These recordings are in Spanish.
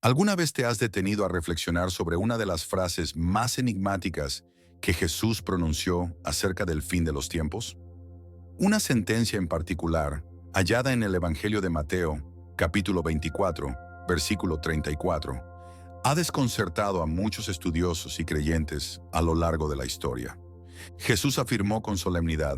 ¿Alguna vez te has detenido a reflexionar sobre una de las frases más enigmáticas que Jesús pronunció acerca del fin de los tiempos? Una sentencia en particular, hallada en el Evangelio de Mateo, capítulo 24, versículo 34, ha desconcertado a muchos estudiosos y creyentes a lo largo de la historia. Jesús afirmó con solemnidad: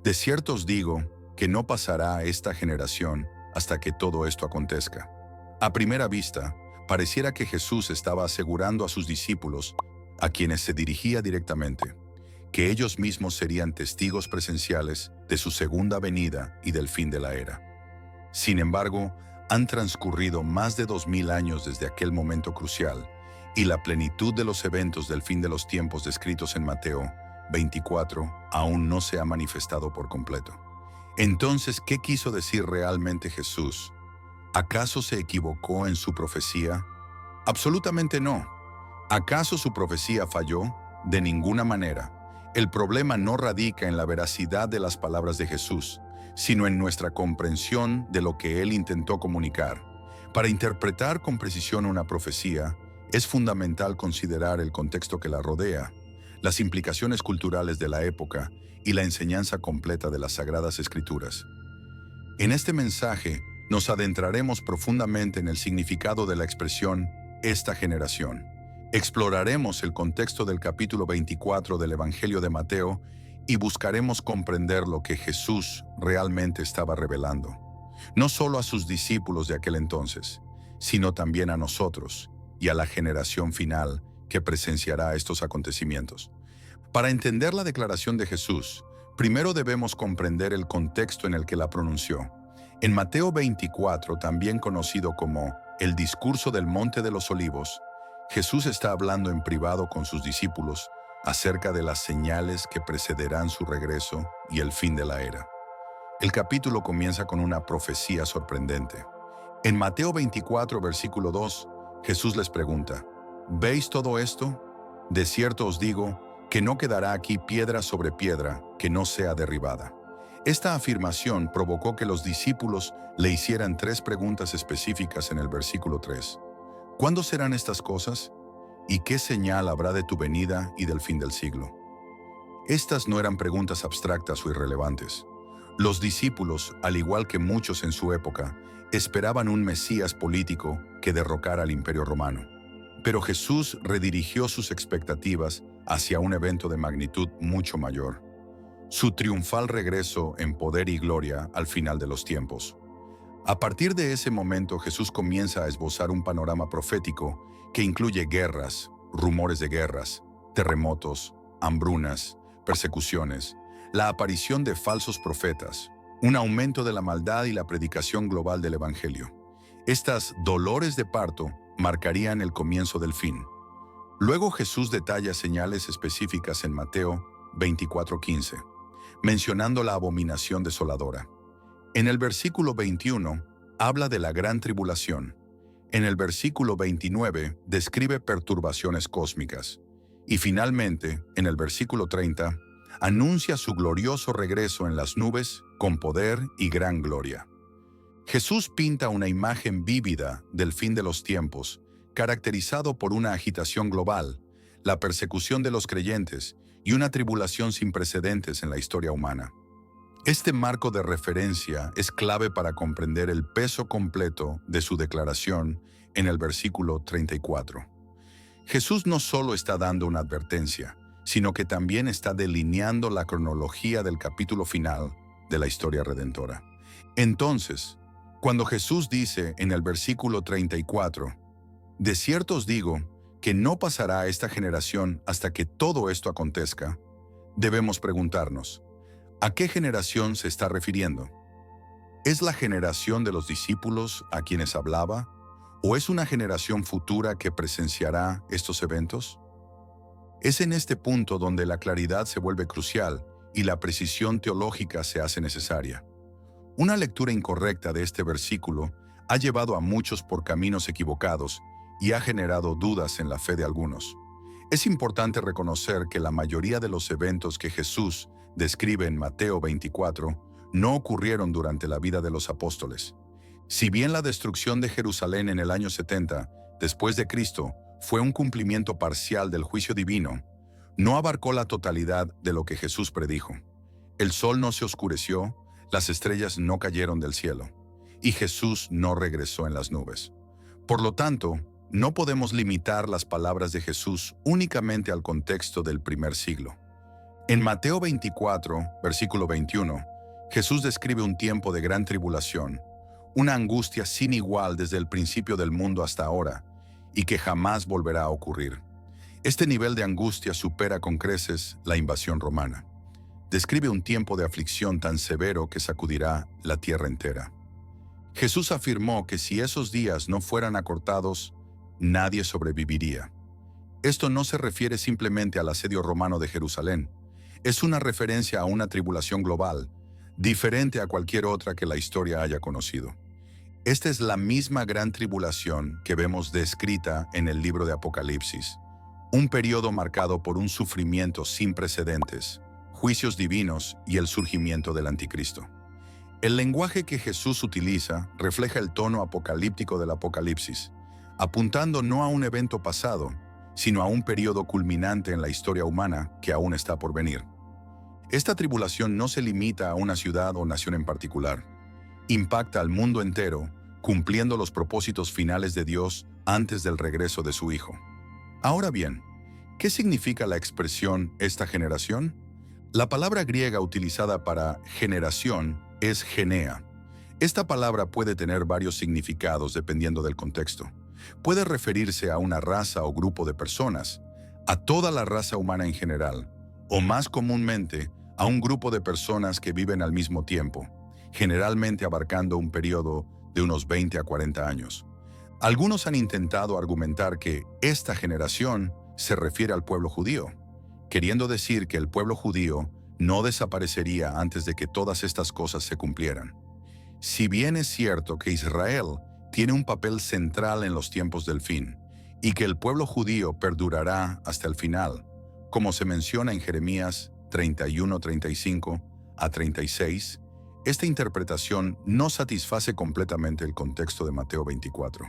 "De cierto os digo que no pasará esta generación hasta que todo esto acontezca". A primera vista, pareciera que Jesús estaba asegurando a sus discípulos, a quienes se dirigía directamente, que ellos mismos serían testigos presenciales de su segunda venida y del fin de la era. Sin embargo, han transcurrido más de 2000 años desde aquel momento crucial, y la plenitud de los eventos del fin de los tiempos descritos en Mateo 24 aún no se ha manifestado por completo. Entonces, ¿qué quiso decir realmente Jesús? ¿Acaso se equivocó en su profecía? Absolutamente no. ¿Acaso su profecía falló? De ninguna manera. El problema no radica en la veracidad de las palabras de Jesús, sino en nuestra comprensión de lo que él intentó comunicar. Para interpretar con precisión una profecía, es fundamental considerar el contexto que la rodea, las implicaciones culturales de la época y la enseñanza completa de las Sagradas Escrituras. En este mensaje, nos adentraremos profundamente en el significado de la expresión "esta generación". Exploraremos el contexto del capítulo 24 del Evangelio de Mateo y buscaremos comprender lo que Jesús realmente estaba revelando, no solo a sus discípulos de aquel entonces, sino también a nosotros y a la generación final que presenciará estos acontecimientos. Para entender la declaración de Jesús, primero debemos comprender el contexto en el que la pronunció. En Mateo 24, también conocido como el discurso del Monte de los Olivos, Jesús está hablando en privado con sus discípulos acerca de las señales que precederán su regreso y el fin de la era. El capítulo comienza con una profecía sorprendente. En Mateo 24, versículo 2, Jesús les pregunta: ¿veis todo esto? De cierto os digo que no quedará aquí piedra sobre piedra que no sea derribada. Esta afirmación provocó que los discípulos le hicieran tres preguntas específicas en el versículo 3. ¿Cuándo serán estas cosas? ¿Y qué señal habrá de tu venida y del fin del siglo? Estas no eran preguntas abstractas o irrelevantes. Los discípulos, al igual que muchos en su época, esperaban un Mesías político que derrocara al Imperio Romano. Pero Jesús redirigió sus expectativas hacia un evento de magnitud mucho mayor: su triunfal regreso en poder y gloria al final de los tiempos. A partir de ese momento, Jesús comienza a esbozar un panorama profético que incluye guerras, rumores de guerras, terremotos, hambrunas, persecuciones, la aparición de falsos profetas, un aumento de la maldad y la predicación global del Evangelio. Estas dolores de parto marcarían el comienzo del fin. Luego Jesús detalla señales específicas en Mateo 24:15, mencionando la abominación desoladora. En el versículo 21 habla de la gran tribulación. En el versículo 29 describe perturbaciones cósmicas. Y finalmente, en el versículo 30, anuncia su glorioso regreso en las nubes con poder y gran gloria. Jesús pinta una imagen vívida del fin de los tiempos, caracterizado por una agitación global, la persecución de los creyentes y una tribulación sin precedentes en la historia humana. Este marco de referencia es clave para comprender el peso completo de su declaración en el versículo 34. Jesús no solo está dando una advertencia, sino que también está delineando la cronología del capítulo final de la historia redentora. Entonces, cuando Jesús dice en el versículo 34, "De cierto os digo que no pasará esta generación hasta que todo esto acontezca", debemos preguntarnos: ¿a qué generación se está refiriendo? ¿Es la generación de los discípulos a quienes hablaba? ¿O es una generación futura que presenciará estos eventos? Es en este punto donde la claridad se vuelve crucial y la precisión teológica se hace necesaria. Una lectura incorrecta de este versículo ha llevado a muchos por caminos equivocados y ha generado dudas en la fe de algunos. Es importante reconocer que la mayoría de los eventos que Jesús describe en Mateo 24 no ocurrieron durante la vida de los apóstoles. Si bien la destrucción de Jerusalén en el año 70 después de Cristo, fue un cumplimiento parcial del juicio divino, no abarcó la totalidad de lo que Jesús predijo. El sol no se oscureció, las estrellas no cayeron del cielo, y Jesús no regresó en las nubes. Por lo tanto, no podemos limitar las palabras de Jesús únicamente al contexto del primer siglo. En Mateo 24, versículo 21, Jesús describe un tiempo de gran tribulación, una angustia sin igual desde el principio del mundo hasta ahora, y que jamás volverá a ocurrir. Este nivel de angustia supera con creces la invasión romana. Describe un tiempo de aflicción tan severo que sacudirá la tierra entera. Jesús afirmó que si esos días no fueran acortados, nadie sobreviviría. Esto no se refiere simplemente al asedio romano de Jerusalén. Es una referencia a una tribulación global, diferente a cualquier otra que la historia haya conocido. Esta es la misma gran tribulación que vemos descrita en el libro de Apocalipsis, un periodo marcado por un sufrimiento sin precedentes, juicios divinos y el surgimiento del anticristo. El lenguaje que Jesús utiliza refleja el tono apocalíptico del Apocalipsis, apuntando no a un evento pasado, sino a un periodo culminante en la historia humana que aún está por venir. Esta tribulación no se limita a una ciudad o nación en particular. Impacta al mundo entero, cumpliendo los propósitos finales de Dios antes del regreso de su Hijo. Ahora bien, ¿qué significa la expresión esta generación? La palabra griega utilizada para generación es genea. Esta palabra puede tener varios significados dependiendo del contexto. Puede referirse a una raza o grupo de personas, a toda la raza humana en general, o más comúnmente, a un grupo de personas que viven al mismo tiempo, generalmente abarcando un periodo de unos 20 a 40 años. Algunos han intentado argumentar que esta generación se refiere al pueblo judío, queriendo decir que el pueblo judío no desaparecería antes de que todas estas cosas se cumplieran. Si bien es cierto que Israel tiene un papel central en los tiempos del fin, y que el pueblo judío perdurará hasta el final, como se menciona en Jeremías 31, 35 a 36, esta interpretación no satisface completamente el contexto de Mateo 24.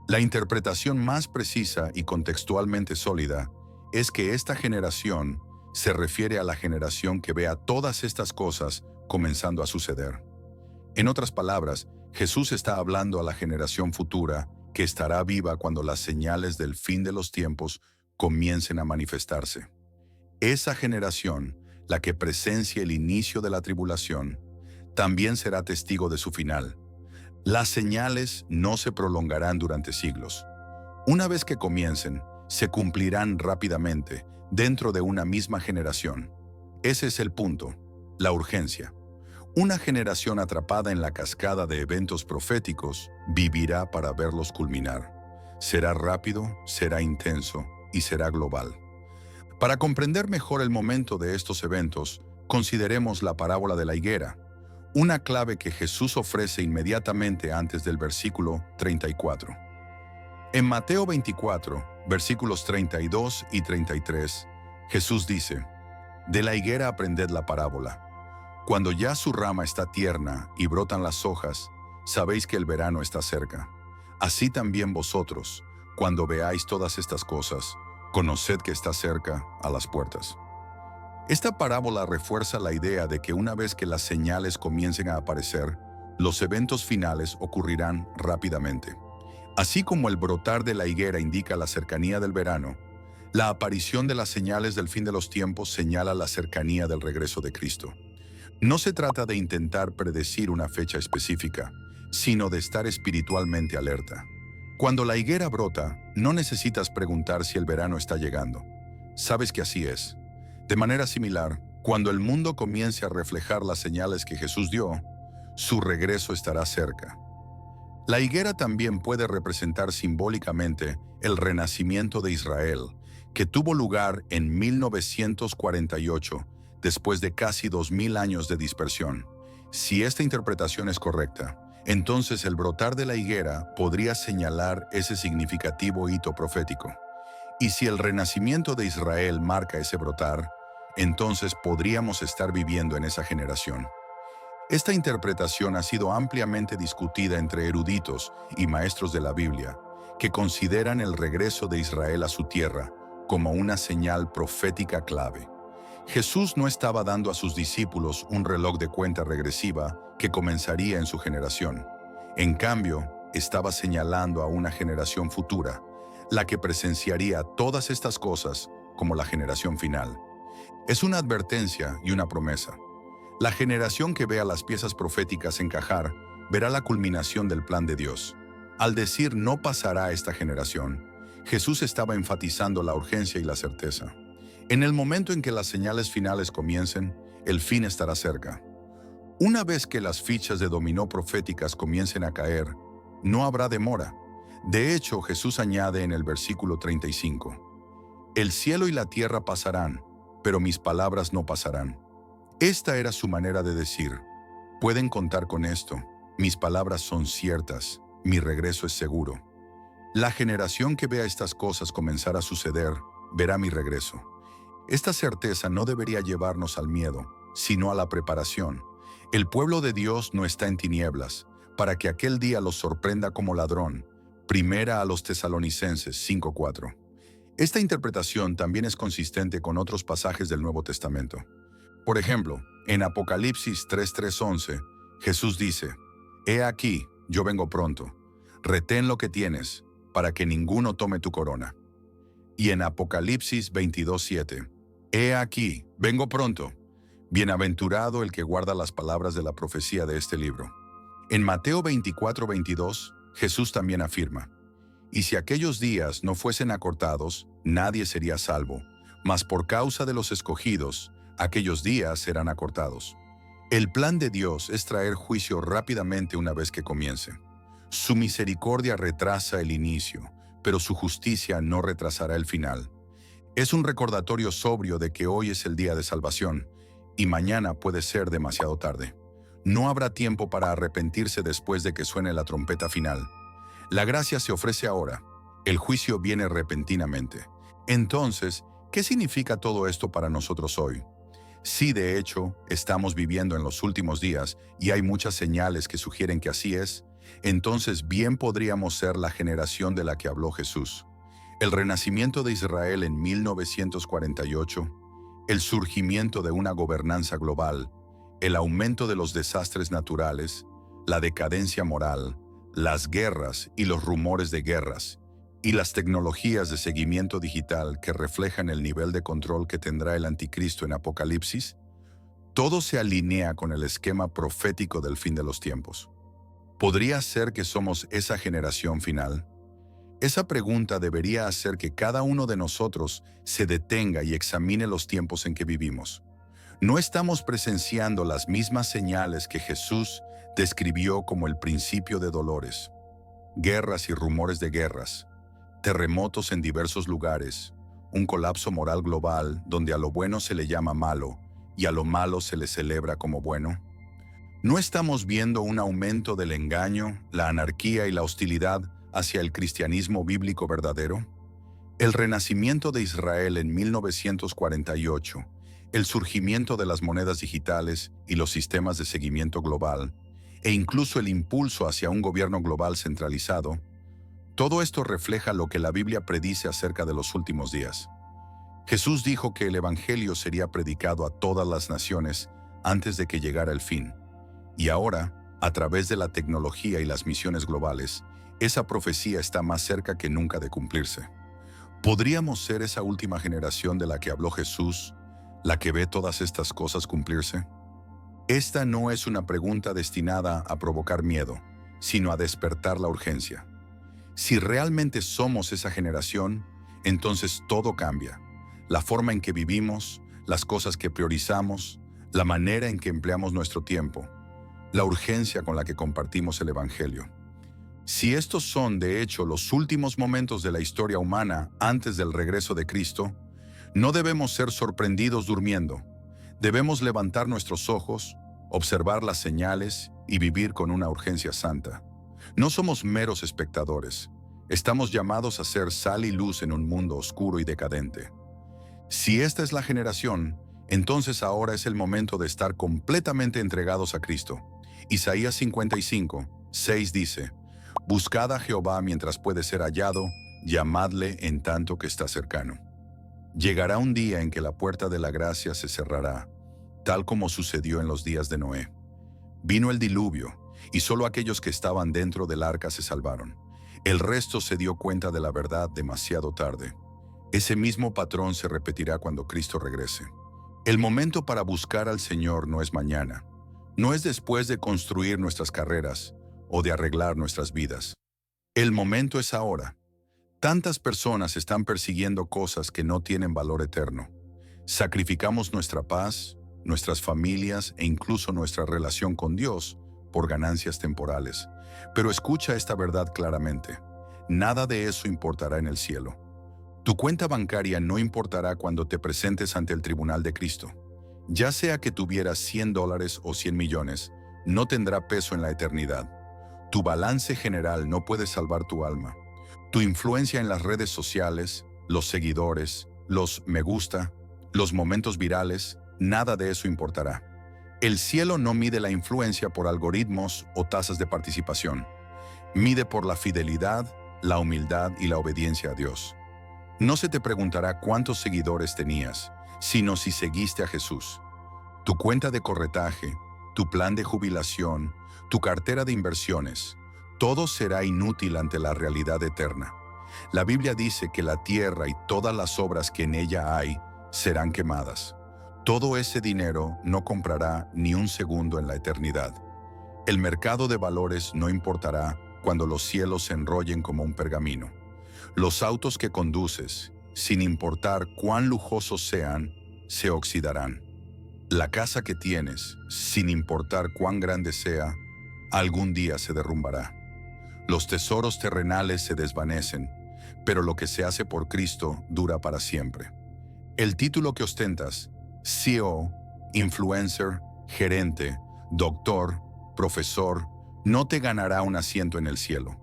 La interpretación más precisa y contextualmente sólida es que esta generación se refiere a la generación que vea todas estas cosas comenzando a suceder. En otras palabras, Jesús está hablando a la generación futura que estará viva cuando las señales del fin de los tiempos comiencen a manifestarse. Esa generación, la que presencia el inicio de la tribulación, también será testigo de su final. Las señales no se prolongarán durante siglos. Una vez que comiencen, se cumplirán rápidamente dentro de una misma generación. Ese es el punto, la urgencia. Una generación atrapada en la cascada de eventos proféticos vivirá para verlos culminar. Será rápido, será intenso y será global. Para comprender mejor el momento de estos eventos, consideremos la parábola de la higuera, una clave que Jesús ofrece inmediatamente antes del versículo 34. En Mateo 24, versículos 32 y 33, Jesús dice: «De la higuera aprended la parábola. Cuando ya su rama está tierna y brotan las hojas, sabéis que el verano está cerca. Así también vosotros, cuando veáis todas estas cosas, conoced que está cerca a las puertas». Esta parábola refuerza la idea de que una vez que las señales comiencen a aparecer, los eventos finales ocurrirán rápidamente. Así como el brotar de la higuera indica la cercanía del verano, la aparición de las señales del fin de los tiempos señala la cercanía del regreso de Cristo. No se trata de intentar predecir una fecha específica, sino de estar espiritualmente alerta. Cuando la higuera brota, no necesitas preguntar si el verano está llegando. Sabes que así es. De manera similar, cuando el mundo comience a reflejar las señales que Jesús dio, su regreso estará cerca. La higuera también puede representar simbólicamente el renacimiento de Israel, que tuvo lugar en 1948, después de casi 2000 años de dispersión. Si esta interpretación es correcta, entonces el brotar de la higuera podría señalar ese significativo hito profético. Y si el renacimiento de Israel marca ese brotar, entonces podríamos estar viviendo en esa generación. Esta interpretación ha sido ampliamente discutida entre eruditos y maestros de la Biblia, que consideran el regreso de Israel a su tierra como una señal profética clave. Jesús no estaba dando a sus discípulos un reloj de cuenta regresiva que comenzaría en su generación. En cambio, estaba señalando a una generación futura, la que presenciaría todas estas cosas como la generación final. Es una advertencia y una promesa. La generación que vea las piezas proféticas encajar verá la culminación del plan de Dios. Al decir no pasará esta generación, Jesús estaba enfatizando la urgencia y la certeza. En el momento en que las señales finales comiencen, el fin estará cerca. Una vez que las fichas de dominó proféticas comiencen a caer, no habrá demora. De hecho, Jesús añade en el versículo 35, «El cielo y la tierra pasarán, pero mis palabras no pasarán». Esta era su manera de decir, pueden contar con esto, mis palabras son ciertas, mi regreso es seguro. La generación que vea estas cosas comenzar a suceder, verá mi regreso. Esta certeza no debería llevarnos al miedo, sino a la preparación. El pueblo de Dios no está en tinieblas, para que aquel día los sorprenda como ladrón. Primera a los Tesalonicenses 5:4. Esta interpretación también es consistente con otros pasajes del Nuevo Testamento. Por ejemplo, en Apocalipsis 3:11, Jesús dice, «He aquí, yo vengo pronto, retén lo que tienes, para que ninguno tome tu corona». Y en Apocalipsis 22:7, «He aquí, vengo pronto, bienaventurado el que guarda las palabras de la profecía de este libro». En Mateo 24:22, Jesús también afirma, «Y si aquellos días no fuesen acortados, nadie sería salvo, mas por causa de los escogidos, aquellos días serán acortados». El plan de Dios es traer juicio rápidamente una vez que comience. Su misericordia retrasa el inicio, pero su justicia no retrasará el final. Es un recordatorio sobrio de que hoy es el día de salvación y mañana puede ser demasiado tarde. No habrá tiempo para arrepentirse después de que suene la trompeta final. La gracia se ofrece ahora. El juicio viene repentinamente. Entonces, ¿qué significa todo esto para nosotros hoy? Sí, de hecho, estamos viviendo en los últimos días y hay muchas señales que sugieren que así es. Entonces bien podríamos ser la generación de la que habló Jesús. El renacimiento de Israel en 1948, el surgimiento de una gobernanza global, el aumento de los desastres naturales, la decadencia moral, las guerras y los rumores de guerras, y las tecnologías de seguimiento digital que reflejan el nivel de control que tendrá el anticristo en Apocalipsis, todo se alinea con el esquema profético del fin de los tiempos. ¿Podría ser que somos esa generación final? Esa pregunta debería hacer que cada uno de nosotros se detenga y examine los tiempos en que vivimos. ¿No estamos presenciando las mismas señales que Jesús describió como el principio de dolores? Guerras y rumores de guerras, terremotos en diversos lugares, un colapso moral global donde a lo bueno se le llama malo y a lo malo se le celebra como bueno. ¿No estamos viendo un aumento del engaño, la anarquía y la hostilidad hacia el cristianismo bíblico verdadero? El renacimiento de Israel en 1948, el surgimiento de las monedas digitales y los sistemas de seguimiento global, e incluso el impulso hacia un gobierno global centralizado, todo esto refleja lo que la Biblia predice acerca de los últimos días. Jesús dijo que el Evangelio sería predicado a todas las naciones antes de que llegara el fin. Y ahora, a través de la tecnología y las misiones globales, esa profecía está más cerca que nunca de cumplirse. ¿Podríamos ser esa última generación de la que habló Jesús, la que ve todas estas cosas cumplirse? Esta no es una pregunta destinada a provocar miedo, sino a despertar la urgencia. Si realmente somos esa generación, entonces todo cambia. La forma en que vivimos, las cosas que priorizamos, la manera en que empleamos nuestro tiempo, la urgencia con la que compartimos el Evangelio. Si estos son, de hecho, los últimos momentos de la historia humana antes del regreso de Cristo, no debemos ser sorprendidos durmiendo. Debemos levantar nuestros ojos, observar las señales y vivir con una urgencia santa. No somos meros espectadores. Estamos llamados a ser sal y luz en un mundo oscuro y decadente. Si esta es la generación, entonces ahora es el momento de estar completamente entregados a Cristo. Isaías 55:6 dice, Buscad a Jehová mientras puede ser hallado, llamadle en tanto que está cercano. Llegará un día en que la puerta de la gracia se cerrará, tal como sucedió en los días de Noé. Vino el diluvio, y solo aquellos que estaban dentro del arca se salvaron. El resto se dio cuenta de la verdad demasiado tarde. Ese mismo patrón se repetirá cuando Cristo regrese. El momento para buscar al Señor no es mañana, no es después de construir nuestras carreras o de arreglar nuestras vidas. El momento es ahora. Tantas personas están persiguiendo cosas que no tienen valor eterno. Sacrificamos nuestra paz, nuestras familias e incluso nuestra relación con Dios por ganancias temporales. Pero escucha esta verdad claramente. Nada de eso importará en el cielo. Tu cuenta bancaria no importará cuando te presentes ante el tribunal de Cristo. Ya sea que tuvieras $100 o 100 millones, no tendrá peso en la eternidad. Tu balance general no puede salvar tu alma. Tu influencia en las redes sociales, los seguidores, los me gusta, los momentos virales, nada de eso importará. El cielo no mide la influencia por algoritmos o tasas de participación. Mide por la fidelidad, la humildad y la obediencia a Dios. No se te preguntará cuántos seguidores tenías, sino si seguiste a Jesús. Tu cuenta de corretaje, tu plan de jubilación, tu cartera de inversiones, todo será inútil ante la realidad eterna. La Biblia dice que la tierra y todas las obras que en ella hay serán quemadas. Todo ese dinero no comprará ni un segundo en la eternidad. El mercado de valores no importará cuando los cielos se enrollen como un pergamino. Los autos que conduces, sin importar cuán lujosos sean, se oxidarán. La casa que tienes, sin importar cuán grande sea, algún día se derrumbará. Los tesoros terrenales se desvanecen, pero lo que se hace por Cristo dura para siempre. El título que ostentas, CEO, influencer, gerente, doctor, profesor, no te ganará un asiento en el cielo.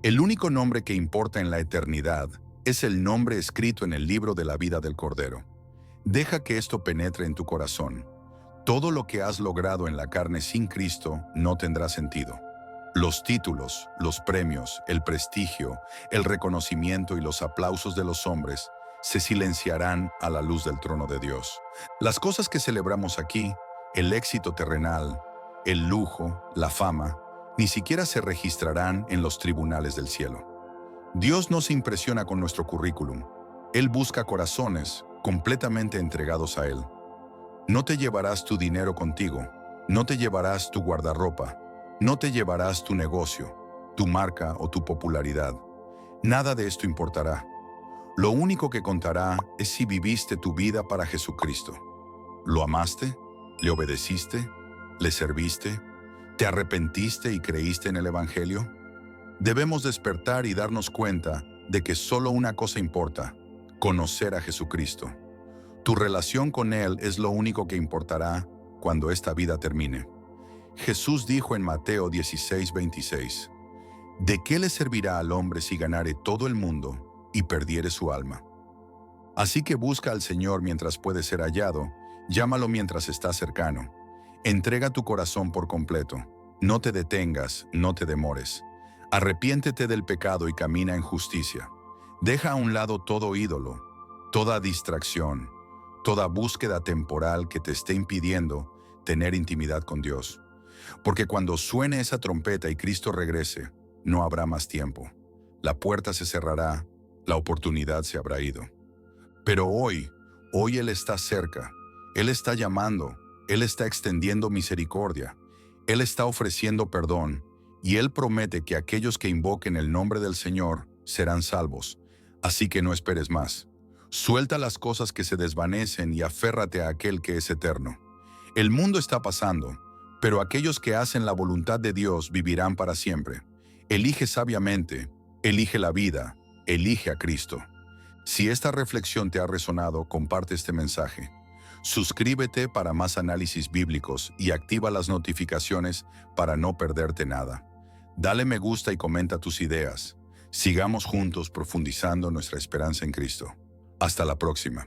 El único nombre que importa en la eternidad es el nombre escrito en el libro de la vida del Cordero. Deja que esto penetre en tu corazón. Todo lo que has logrado en la carne sin Cristo no tendrá sentido. Los títulos, los premios, el prestigio, el reconocimiento y los aplausos de los hombres se silenciarán a la luz del trono de Dios. Las cosas que celebramos aquí, el éxito terrenal, el lujo, la fama, ni siquiera se registrarán en los tribunales del cielo. Dios no se impresiona con nuestro currículum. Él busca corazones completamente entregados a Él. No te llevarás tu dinero contigo, no te llevarás tu guardarropa, no te llevarás tu negocio, tu marca o tu popularidad. Nada de esto importará. Lo único que contará es si viviste tu vida para Jesucristo. ¿Lo amaste? ¿Le obedeciste? ¿Le serviste? ¿Te arrepentiste y creíste en el Evangelio? Debemos despertar y darnos cuenta de que solo una cosa importa: conocer a Jesucristo. Tu relación con Él es lo único que importará cuando esta vida termine. Jesús dijo en Mateo 16:26, ¿de qué le servirá al hombre si ganare todo el mundo y perdiere su alma? Así que busca al Señor mientras puede ser hallado, llámalo mientras está cercano. Entrega tu corazón por completo. No te detengas, no te demores. Arrepiéntete del pecado y camina en justicia. Deja a un lado todo ídolo, toda distracción, toda búsqueda temporal que te esté impidiendo tener intimidad con Dios. Porque cuando suene esa trompeta y Cristo regrese, no habrá más tiempo. La puerta se cerrará, la oportunidad se habrá ido. Pero hoy Él está cerca. Él está llamando. Él está extendiendo misericordia. Él está ofreciendo perdón. Y Él promete que aquellos que invoquen el nombre del Señor serán salvos. Así que no esperes más. Suelta las cosas que se desvanecen y aférrate a aquel que es eterno. El mundo está pasando, pero aquellos que hacen la voluntad de Dios vivirán para siempre. Elige sabiamente, elige la vida, elige a Cristo. Si esta reflexión te ha resonado, comparte este mensaje. Suscríbete para más análisis bíblicos y activa las notificaciones para no perderte nada. Dale me gusta y comenta tus ideas. Sigamos juntos profundizando nuestra esperanza en Cristo. Hasta la próxima.